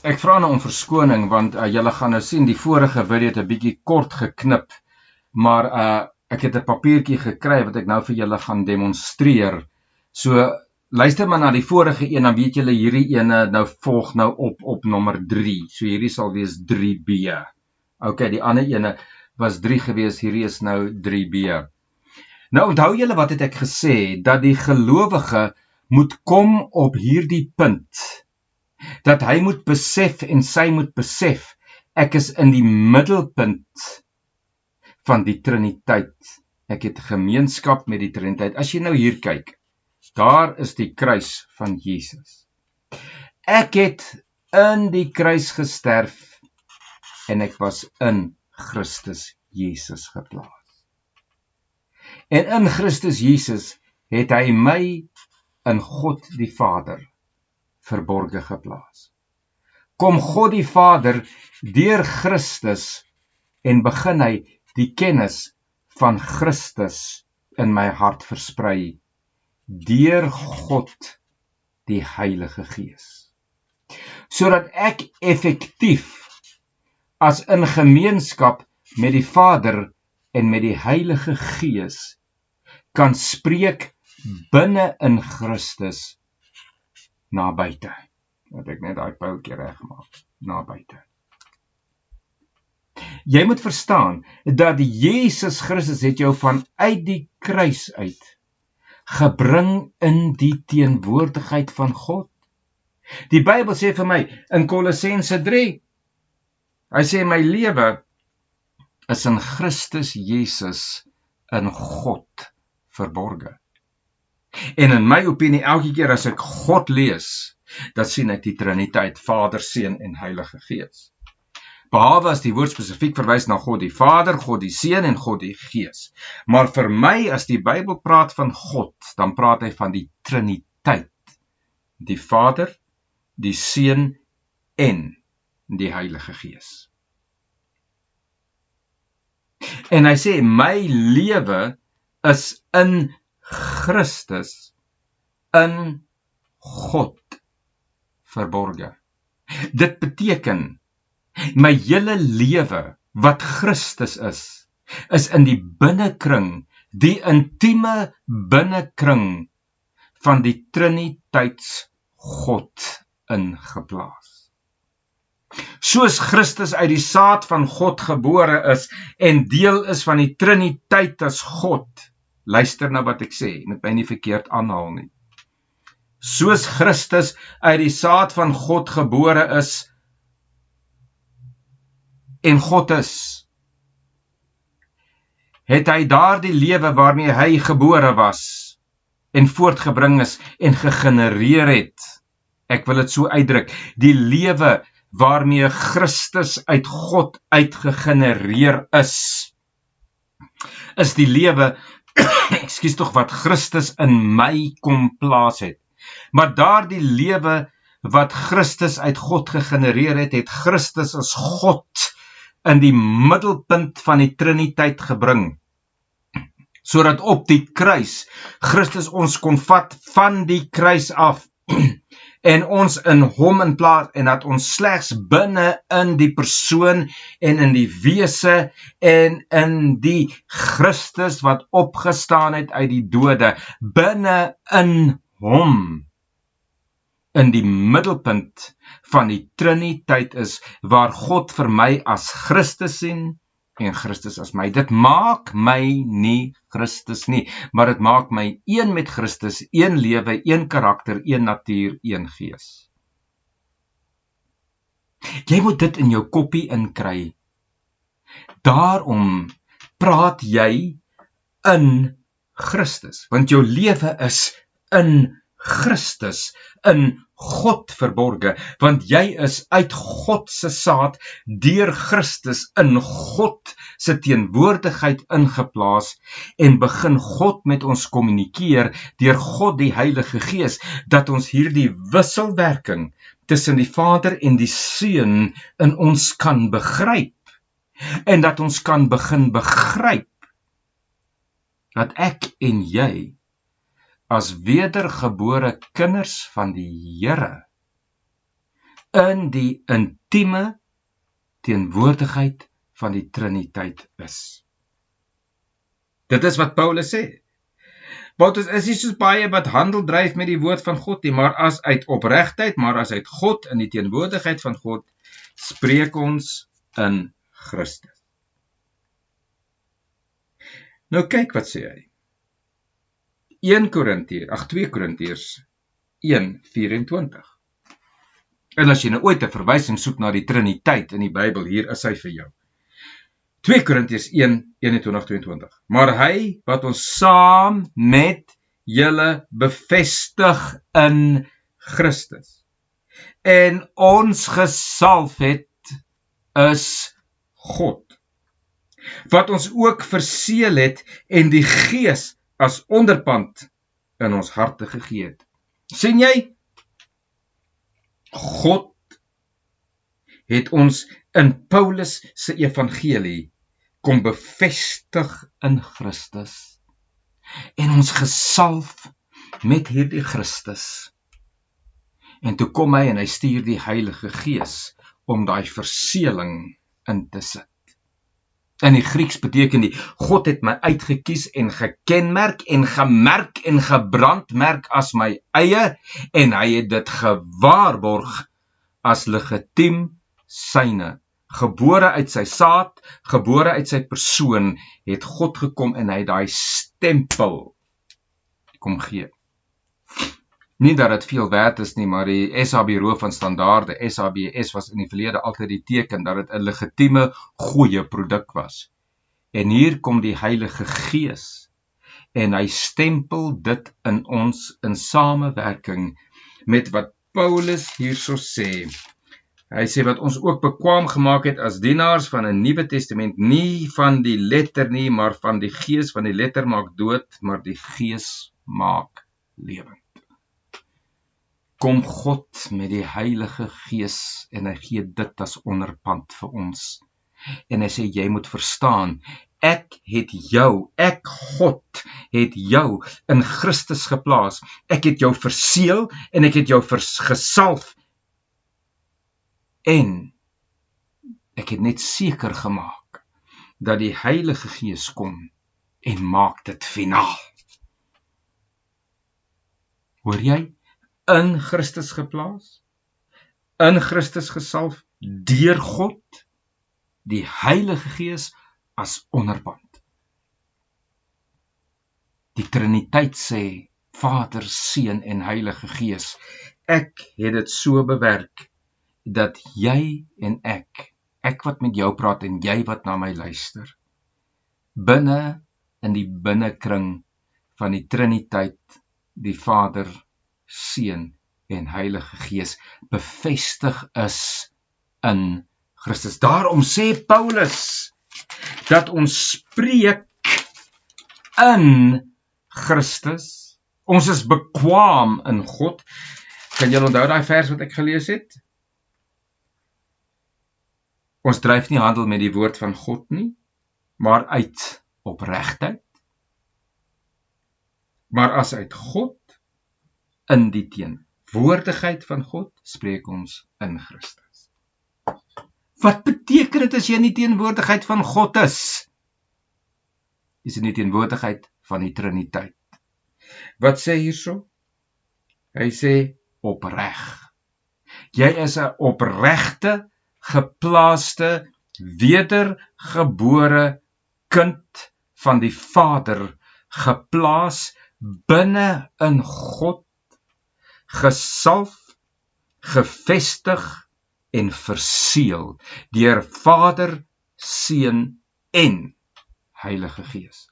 Ek vra nou om verskoning, want julle gaan nou sien, die vorige video het 'n bietjie kort geknip, maar ek het 'n papiertjie gekry wat ek nou vir julle gaan demonstreer. So, luister maar na die vorige een, dan weet julle hierdie ene nou volg nou op nommer 3. So hierdie sal wees 3B. Okay, die ander ene was 3 gewees, hierdie is nou 3B. Nou onthou julle wat het ek gesê, dat die gelowige moet kom op hierdie punt, dat hy moet besef en sy moet besef, ek is in die middelpunt van die Triniteit. Ek het gemeenskap met die Triniteit. As jy nou hier kyk, daar is die kruis van Jesus. Ek het in die kruis gesterf en ek was in Christus Jesus geplaas. En in Christus Jesus het hy my in God die Vader verborge geplaas. Kom God die Vader deur Christus en begin hy die kennis van Christus in my hart versprei deur God die Heilige Gees. Sodat ek effektief as in gemeenskap met die Vader en met die Heilige Gees kan spreek binne in Christus na buite. Dat ek net daai pyltjie regmaak, na buite. Jy moet verstaan dat Jesus Christus het jou vanuit die kruis uit gebring in die teenwoordigheid van God. Die Bybel sê vir my in Kolossense 3, hy sê my lewe is in Christus Jesus in God verborge. En in my opinie, elke keer as ek God lees, dan sien ek die Triniteit, Vader, Seun en Heilige Gees. Behalwe as die woord spesifiek verwys na God die Vader, God die Seun en God die Gees. Maar vir my, as die Bybel praat van God, dan praat hy van die Triniteit. Die Vader, die Seun en die Heilige Gees. En hy sê, my lewe is in Christus, in God verborge. Dit beteken, my hele lewe wat Christus is in die binnekring, die intieme binnekring van die Triniteits God ingeplaas. Soos Christus uit die saad van God gebore is en deel is van die Triniteit as God, luister na wat ek sê, moet my nie verkeerd aanhaal nie. Soos Christus uit die saad van God gebore is en God is, het hy daardie lewe waarmee hy gebore was en voortgebring is en gegenereer het. Ek wil dit so uitdruk, die lewe waarmee Christus uit God uitgegenereer is die lewe ekskuus tog wat Christus in my kom plaas het. Maar daardie lewe wat Christus uit God gegenereer het, het Christus as God in die middelpunt van die Triniteit gebring. Sodat op die kruis Christus ons kon vat van die kruis af en ons in hom in plaas, en dat ons slegs binne in die persoon en in die wese en in die Christus wat opgestaan het uit die dode, binne in hom, in die middelpunt van die Triniteit is, waar God vir my as Christus sien en Christus as my. Dit maak my nie Christus nie, maar dit maak my een met Christus, een lewe, een karakter, een natuur, een gees. Jy moet dit in jou koppie inkry. Daarom praat jy in Christus, want jou lewe is in Christus, in God verborge, want jy is uit God se saad, deur Christus in God se teenwoordigheid ingeplaas, en begin God met ons kommunikeer, deur God die Heilige Gees, dat ons hierdie wisselwerking tussen die Vader en die Seun in ons kan begryp, en dat ons kan begin begryp, dat ek en jy, as wedergebore kinders van die Here in die intieme teenwoordigheid van die Triniteit is. Dit is wat Paulus sê. Paulus is nie soos baie wat handel dryf met die woord van God nie, maar as uit opregtheid, maar as uit God, in die teenwoordigheid van God, spreek ons in Christus. Nou kyk wat sê hy. 2 Korintiërs 1:24. En as jy nou ooit 'n verwysing soek na die Triniteit in die Bybel, hier is hy vir jou. 2 Korintiërs 1:21-22. Maar hy wat ons saam met julle bevestig in Christus en ons gesalf het, is God, wat ons ook verseël het en die Gees as onderpand in ons harte gegee het. Sien jy? God het ons in Paulus se evangelie kom bevestig in Christus en ons gesalf met hierdie Christus. En toe kom hy en hy stuur die Heilige Gees om daai verseëling in te sit. In die Grieks beteken die, God het my uitgekies en gekenmerk en gemerk en gebrandmerk as my eie, en hy het dit gewaarborg as legitiem syne. Gebore uit sy saad, gebore uit sy persoon, het God gekom en hy daai stempel kom gee. Nie dat dit veel werd is nie, maar die SA Bureau van Standaarde, SABS, was in die verlede altyd die teken dat dit 'n legitieme, goeie produk was. En hier kom die Heilige Gees en hy stempel dit in ons in samewerking met wat Paulus hierso sê. Hy sê wat ons ook bekwaam gemaak het as dienaars van 'n Nuwe Testament, nie van die letter nie, maar van die Gees, van die letter maak dood, maar die Gees maak lewend. Kom God met die Heilige Gees en hy gee dit as onderpand vir ons. En hy sê, jy moet verstaan, ek God, het jou in Christus geplaas. Ek het jou verseël en ek het jou gesalf. En ek het net seker gemaak dat die Heilige Gees kom en maak dit finaal. Hoor jy? In Christus geplaas, in Christus gesalf, deur God, die Heilige Gees as onderpand. Die Triniteit sê, Vader, Seun en Heilige Gees, ek het dit so bewerk, dat jy en ek wat met jou praat en jy wat na my luister, binne in die binnekring van die Triniteit, die Vader, Seun en Heilige Gees bevestig is in Christus. Daarom sê Paulus dat ons spreek in Christus. Ons is bekwaam in God. Kan julle onthou daai vers wat ek gelees het? Ons dryf nie handel met die woord van God nie, maar uit opregtheid. Maar as uit God, in die teenwoordigheid van God, spreek ons in Christus. Wat beteken dit as jy in die teenwoordigheid van God is? Dis in die teenwoordigheid van die Triniteit. Wat sê hierso? Hy sê opreg. Jy is 'n opregte, geplaaste, wedergebore kind van die Vader, geplaas binne in God, gesalf, gevestig en verseël deur Vader, Seun en Heilige Gees.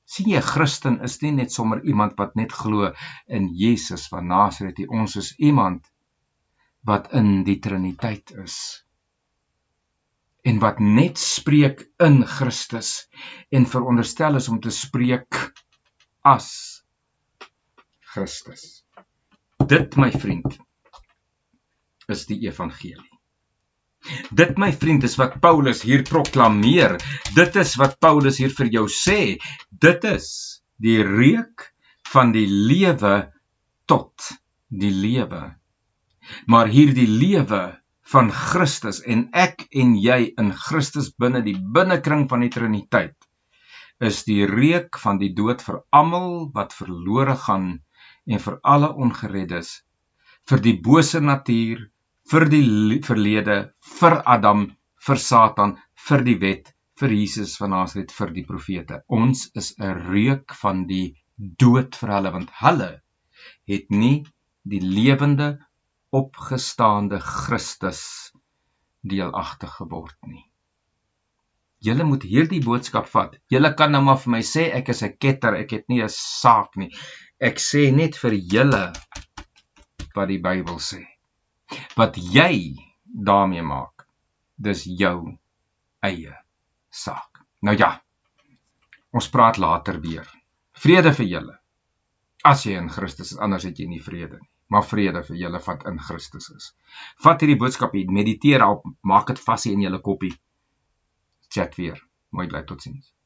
Sien jy, Christen is nie net sommer iemand wat net glo in Jesus van Nasaret nie. Ons is iemand wat in die Triniteit is en wat net spreek in Christus en veronderstel is om te spreek as Christus. Dit, my vriend, is die evangelie. Dit, my vriend, is wat Paulus hier proklameer. Dit is wat Paulus hier vir jou sê. Dit is die reuk van die lewe tot die lewe. Maar hierdie lewe van Christus en ek en jy in Christus binne die binnekring van die Triniteit is die reuk van die dood vir almal wat verlore gaan en vir alle ongereddes, vir die bose natuur, vir die verlede, vir Adam, vir Satan, vir die wet, vir Jesus van Nasaret, vir die profete. Ons is 'n reuk van die dood vir hulle, want hulle het nie die lewende, opgestaande Christus deelagtig geword nie. Julle moet hierdie boodskap vat. Julle kan nou maar vir my sê, ek is 'n ketter, ek het nie 'n saak nie. Ek sê net vir julle wat die Bybel sê. Wat jy daarmee maak, dis jou eie saak. Nou ja, ons praat later weer. Vrede vir julle. As jy in Christus is, anders het jy nie vrede nie. Maar vrede vir julle wat in Christus is. Vat hierdie boodskap hier, mediteer op, maak dit vas in julle koppie. Chat weer. Mooi bly, totsiens.